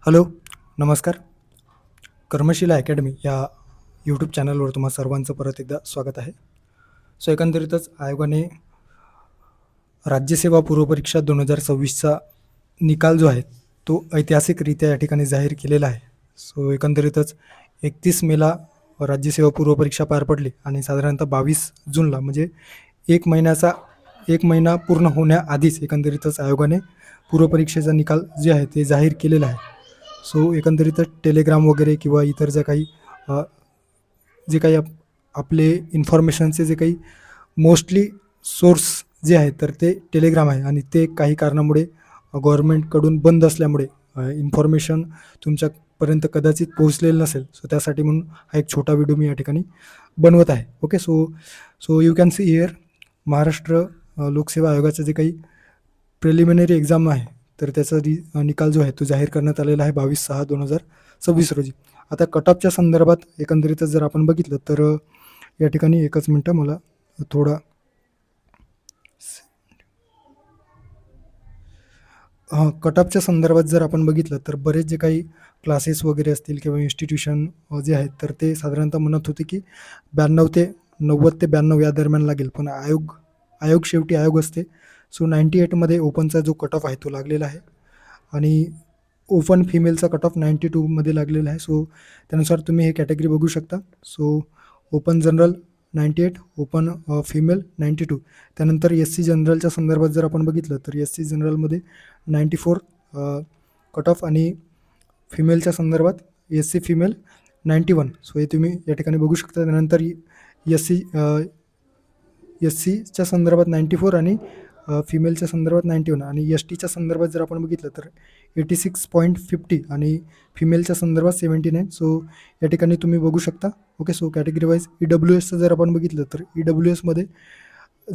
Hello, नमस्कार. कर्मशिला academy या YouTube चॅनलवर तुम्हा सर्वांचं परत एकदा स्वागत आहे. सो एकंदरीतच आयोगाने राज्यसेवा पूर्वपरीक्षा 2026चा निकाल जो आहे तो ऐतिहासिकरित्या या ठिकाणी जाहीर केलेला आहे. सो एकंदरीतच 31 मेला राज्यसेवा पूर्वपरीक्षा पार पडली आणि साधारणतः 22 जूनला म्हणजे एक महिना पूर्ण होण्याआधीच एकंदरीतच आयोगाने पूर्वपरीक्षेचा निकाल जे आहे ते जाहीर केलेला आहे. सो एकंदरीतच टेलिग्राम वगैरे किंवा इतर अ, जे काही आपले इन्फॉर्मेशनचे जे काही मोस्टली सोर्स जे आहेत तर ते टेलिग्राम आहे आणि ते काही कारणामुळे गव्हर्नमेंटकडून बंद असल्यामुळे इन्फॉर्मेशन तुमच्यापर्यंत कदाचित पोहोचलेलं नसेल. सो त्यासाठी म्हणून हा एक छोटा व्हिडिओ मी या ठिकाणी बनवत आहे. Okay. So so you can see here Maharashtra लोकसेवा आयोगाचं जे काही प्रिलिमिनरी एक्झाम आहे तर त्याचा निकाल जो आहे तो जाहीर करण्यात आलेला आहे 22/6/2026 रोजी. आता कट ऑफच्या संदर्भात एकंदरीतच जर आपण बघितलं तर या ठिकाणी एकच मिनटं मला थोडा कट ऑफच्या संदर्भात जर आपण बघितलं तर बरेच जे काही क्लासेस वगैरे असतील किंवा इन्स्टिट्यूशन जे आहेत तर ते साधारणतः म्हणत होते की 92 ते 90 ते 92 या दरम्यान लागेल. पण आयोग शेवटी आयोग असते. सो 98मध्ये ओपनचा जो कट ऑफ आहे तो लागलेला आहे आणि ओपन फिमेलचा कट ऑफ 92मध्ये लागलेला आहे. सो त्यानुसार तुम्ही हे कॅटेगरी बघू शकता. So open general 98, open female 92. त्यानंतर एस-सी जनरलच्या संदर्भात जर आपण बघितलं तर एस-सी जनरलमध्ये 94 कट ऑफ आणि फिमेलच्या संदर्भात एस-सी फिमेल 91. सो हे तुम्ही या ठिकाणी बघू शकता. त्यानंतर एस-सी एस-सीच्या संदर्भात 94 आणि फिमेलच्या संदर्भात 91 आणि एस-टीच्या संदर्भात जर आपण बघितलं तर 86.50 आणि फिमेलच्या संदर्भात 79. सो या ठिकाणी तुम्ही बघू शकता. ओके. सो कॅटेगरी वाईज EWSचं जर आपण बघितलं तर EWSमध्ये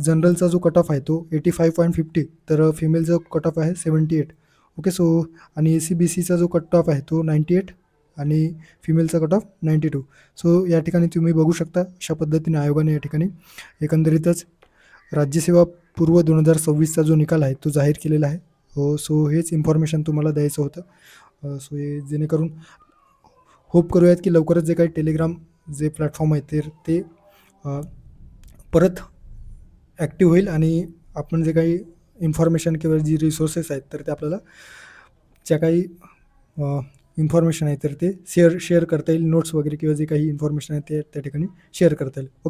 जनरलचा जो कट ऑफ आहे तो 85.50 तर फिमेलचा कट ऑफ आहे 78. ओके. सो आणि AC-BCचा जो कट ऑफ आहे तो 98 आणि फिमेलचा कट ऑफ 92. सो या ठिकाणी तुम्ही बघू शकता अशा पद्धतीने आयोगाने या ठिकाणी एकंदरीतच राज्यसेवा पूर्व 2026चा जो निकाल आहे तो जाहीर केलेला आहे. सो हेच इन्फॉर्मेशन तुम्हाला द्यायचं होतं. सो हे जेणेकरून होप करूयात की लवकरच जे काही टेलिग्राम जे प्लॅटफॉर्म आहे तर ते परत ॲक्टिव्ह होईल आणि आपण जे काही इन्फॉर्मेशन किंवा जी रिसोर्सेस आहेत तर ते आपल्याला ज्या काही इन्फॉर्मेशन आहे तर ते शेअर करता येईल. नोट्स वगैरे किंवा जे काही इन्फॉर्मेशन आहे ते त्या ठिकाणी शेअर करता येईल. ओके.